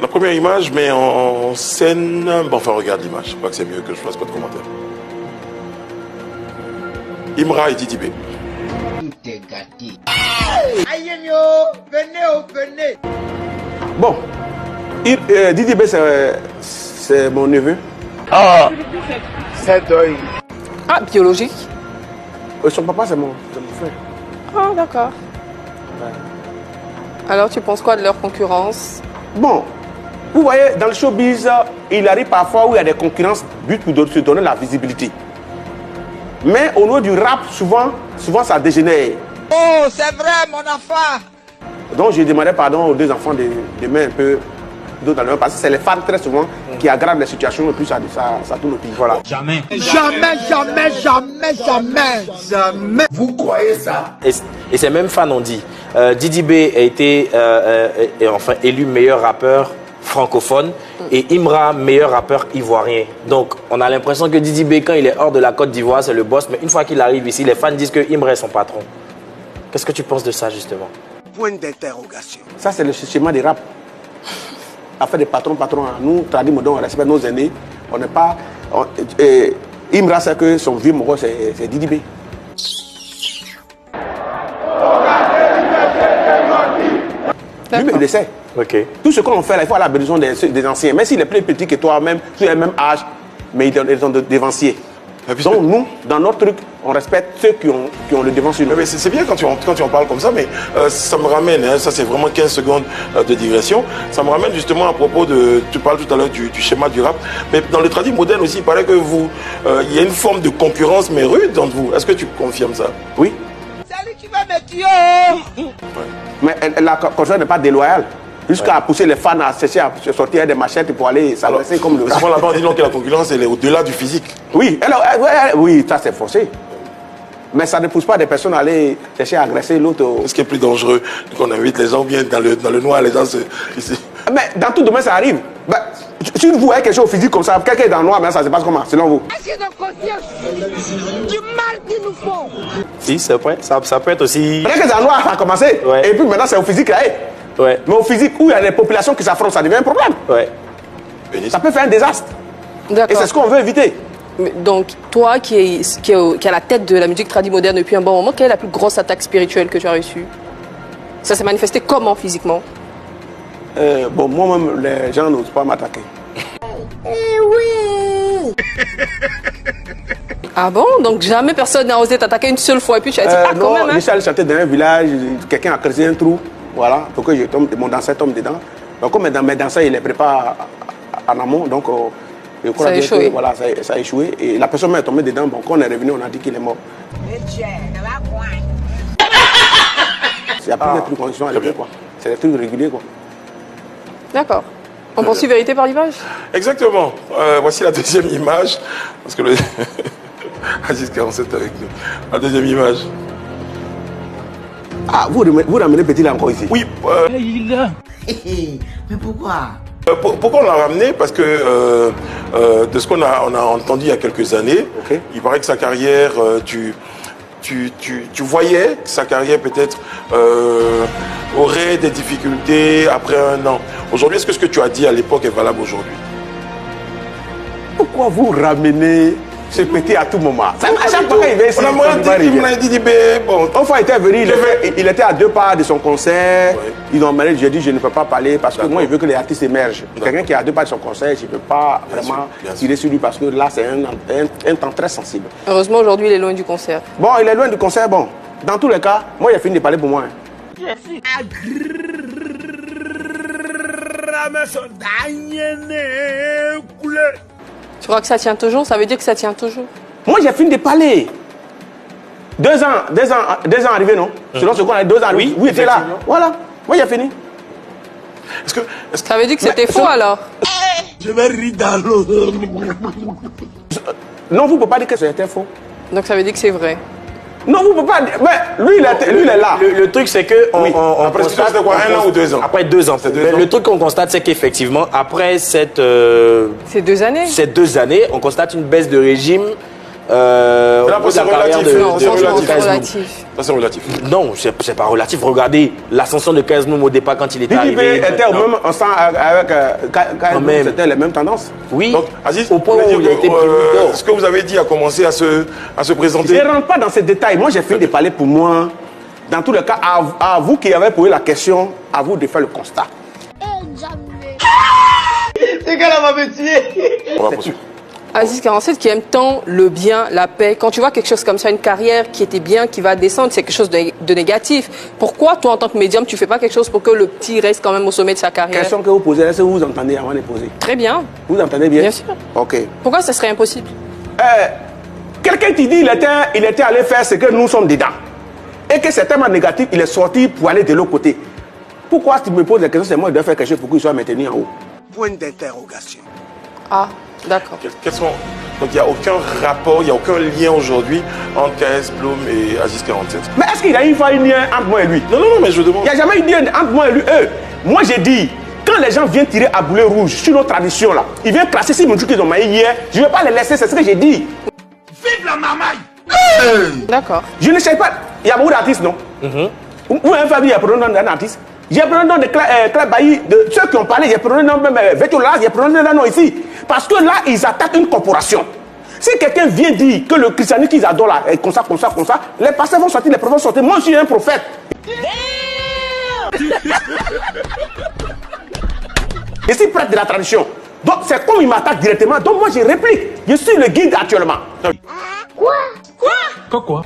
La première image met en scène... Bon, enfin, regarde l'image. Je crois que c'est mieux que je fasse pas de commentaire. Imra et Didi B. Tout est gâté. Aïe, venez. Bon, Didi B, c'est mon neveu. Ah, c'est deuil. Ah, biologique. Son papa, c'est mon frère. Ah, d'accord. Ouais. Alors, tu penses quoi de leur concurrence? Bon, vous voyez, dans le showbiz, il arrive parfois où il y a des concurrences, but pour se donner la visibilité. Mais au niveau du rap, souvent ça dégénère. Oh, c'est vrai, mon enfant. Donc, je demandais pardon aux deux enfants de mettre un peu d'eau dans le vin, parce que c'est les fans très souvent qui aggravent les situations et puis ça tourne au pire. Voilà. Jamais. Vous croyez ça? Et ces mêmes fans ont dit, Didi B a été enfin élu meilleur rappeur francophone et Imra meilleur rappeur ivoirien. Donc on a l'impression que Didi B, quand il est hors de la Côte d'Ivoire, c'est le boss, mais une fois qu'il arrive ici, les fans disent que Imra est son patron. Qu'est-ce que tu penses de ça justement? Point d'interrogation. Ça, c'est le schéma des rap. Affaire des patrons, nous, tradis modernes, on respecte nos aînés. On n'est pas... Imra sait que son vieux moro, c'est Didi B. Lui, il le sait. Okay. Tout ce qu'on fait là, il faut aller à la besoin des anciens. Même s'il est plus petit que toi-même, tu as le même âge, mais ils ont des devanciers. Donc nous, dans notre truc, on respecte ceux qui ont le devant sur nous. Mais c'est bien quand tu en parles comme ça, mais ça me ramène, hein, ça c'est vraiment 15 secondes de digression, ça me ramène justement à propos de, tu parles tout à l'heure du schéma du rap, mais dans le tradit moderne aussi, il paraît que vous, il y a une forme de concurrence mais rude entre vous. Est-ce que tu confirmes ça? Oui. C'est lui qui va me tuer. Mais la concurrence n'est pas déloyale. Jusqu'à pousser les fans à chercher à sortir des machettes pour aller s'adresser comme le rap. Souvent là-bas on dit non que la concurrence elle est au-delà du physique. Oui, oui, ça c'est forcé. Mais ça ne pousse pas des personnes à aller chercher à agresser l'autre. Ce qui est plus dangereux, qu'on invite les gens bien dans le noir, les gens ici. Mais dans tout domaine ça arrive. Ben, si vous voyez quelque chose au physique comme ça, quelqu'un est dans le noir, mais ça se passe comment, selon vous? Est-ce qu'ils ont conscience du mal qu'ils nous font? Si, c'est vrai. Ça peut être aussi... Peut-être que dans le noir, ça a commencé. Ouais. Et puis maintenant c'est au physique là. Ouais. Mais au physique, où il y a des populations qui s'affrontent, ça devient un problème. Ouais. Ça peut faire un désastre. Et D'accord. c'est ce qu'on veut éviter. Donc, toi qui est à la tête de la musique tradi moderne depuis un bon moment, quelle est la plus grosse attaque spirituelle que tu as reçue? Ça s'est manifesté comment physiquement? Bon, moi-même, les gens n'osent pas m'attaquer. Ah bon? Donc jamais personne n'a osé t'attaquer une seule fois et puis tu as dit, ah non, quand même, hein? Michel chantait dans un village, quelqu'un a creusé un trou, voilà, pour que mon danseur tombe dedans. Donc comme mes danseurs, il les prépare en amont, donc je crois Ça a bien échoué. que voilà, ça a échoué. Et la personne est tombée dedans, bon, quand on est revenu, on a dit qu'il est mort. Il n'y a plus de trucs conditions à l'époque, quoi. C'est des trucs réguliers, quoi. D'accord. On poursuit vérité par l'image? Exactement. Voici la deuxième image. Parce que le... Aziz 47 avec nous. La deuxième image. Ah, vous ramenez Petit là encore ici? Oui. Mais pourquoi? Pourquoi on l'a ramené? Parce que de ce qu'on a entendu il y a quelques années, Okay. il paraît que sa carrière, tu voyais que sa carrière peut-être aurait des difficultés après un an. Aujourd'hui, est-ce que ce que tu as dit à l'époque est valable aujourd'hui? Pourquoi vous ramenez ce Petit à tout moment? À chaque fois qu'il vient ici, on a moins dit Didi B. Bon, une fois il était venu, il était à 2 pas de son concert. Ouais. Ils ont demandé, j'ai dit je ne peux pas parler parce que moi je veux que les artistes émergent. Quelqu'un qui est à 2 pas de son concert, je ne peux pas vraiment tirer sur lui parce que là c'est un temps très sensible. Heureusement, aujourd'hui, il est loin du concert. Bon, il est loin du concert, bon. Dans tous les cas, moi j'ai fini de parler pour moi. Tu crois que ça tient toujours? Ça veut dire que ça tient toujours. Moi j'ai fini de parler. 2 ans arrivés, non? Selon ce qu'on a dit, 2 ans arrivés. Oui, était là. Voilà. Moi j'ai fini. est-ce que Ça veut dire que c'était faux alors? Je vais rire dans l'eau. Non, vous ne pouvez pas dire que c'était faux. Donc ça veut dire que c'est vrai. Non, vous ne pouvez pas dire. Mais lui, il est là. Le truc, c'est que on après constate... c'était quoi, 1 an ou 2 ans? Après 2 ans. C'est 2 ans. Le truc qu'on constate, c'est qu'effectivement, après C'est 2 années. ces 2 années, on constate une baisse de régime c'est relatif. Non, c'est franchement, relatif. c'est relatif. Ça, c'est relatif. Non, c'est pas relatif. Regardez l'ascension de 15 Moum au départ quand il était DJB arrivé. était au même ensemble avec Quand même. c'était les mêmes tendances. Oui. Donc, Aziz, au point vous voulez où il dire a été que, plus ce que vous avez dit a commencé à se Je présenter. ne rentre pas dans ces détails. Moi, j'ai fini de parler pour moi. Dans tous les cas, à vous qui avez posé la question, à vous de faire le constat. On va poursuivre. Aziz 47 qui aime tant le bien, la paix. Quand tu vois quelque chose comme ça, une carrière qui était bien, qui va descendre, c'est quelque chose de négatif. Pourquoi toi, en tant que médium, tu fais pas quelque chose pour que le petit reste quand même au sommet de sa carrière? Question que vous posez, est-ce que vous entendez avant de poser? Très bien. Vous entendez bien? Bien sûr. Ok. Pourquoi ça serait impossible? Quelqu'un qui dit il était allé faire ce que nous sommes dedans. Et que c'est tellement négatif, il est sorti pour aller de l'autre côté. Pourquoi tu me poses la question, c'est moi qui dois faire quelque chose pour qu'il soit maintenu en haut? Point d'interrogation. Ah, d'accord. Quels sont... Donc, il n'y a aucun rapport, il n'y a aucun lien aujourd'hui entre KS Plume et Aziz 47. Mais est-ce qu'il y a une fois un lien entre moi et lui? Non, mais je demande. Il n'y a jamais eu de lien entre moi et lui. Moi, j'ai dit, quand les gens viennent tirer à boulet rouge sur nos traditions, là, ils viennent classer si mon truc qu'ils ont maillé hier, je ne vais pas les laisser, c'est ce que j'ai dit. Vive la mamaille! D'accord. Je ne sais pas. Il y a beaucoup d'artistes, non? Où un famille, il y a pris le nom d'un artiste. J'ai pris le nom de Claire Bailly, de ceux qui ont parlé, j'ai pris le nom même Vetola, j'ai pris le nom ici. Parce que là, ils attaquent une corporation. Si quelqu'un vient dire que le christianisme qu'ils adorent là, est comme ça, les pasteurs vont sortir, les prophètes vont sortir. Moi, je suis un prophète. Je suis prêtre de la tradition. Donc, c'est comme ils m'attaquent directement. Donc, moi, je réplique. Je suis le guide actuellement. Quoi?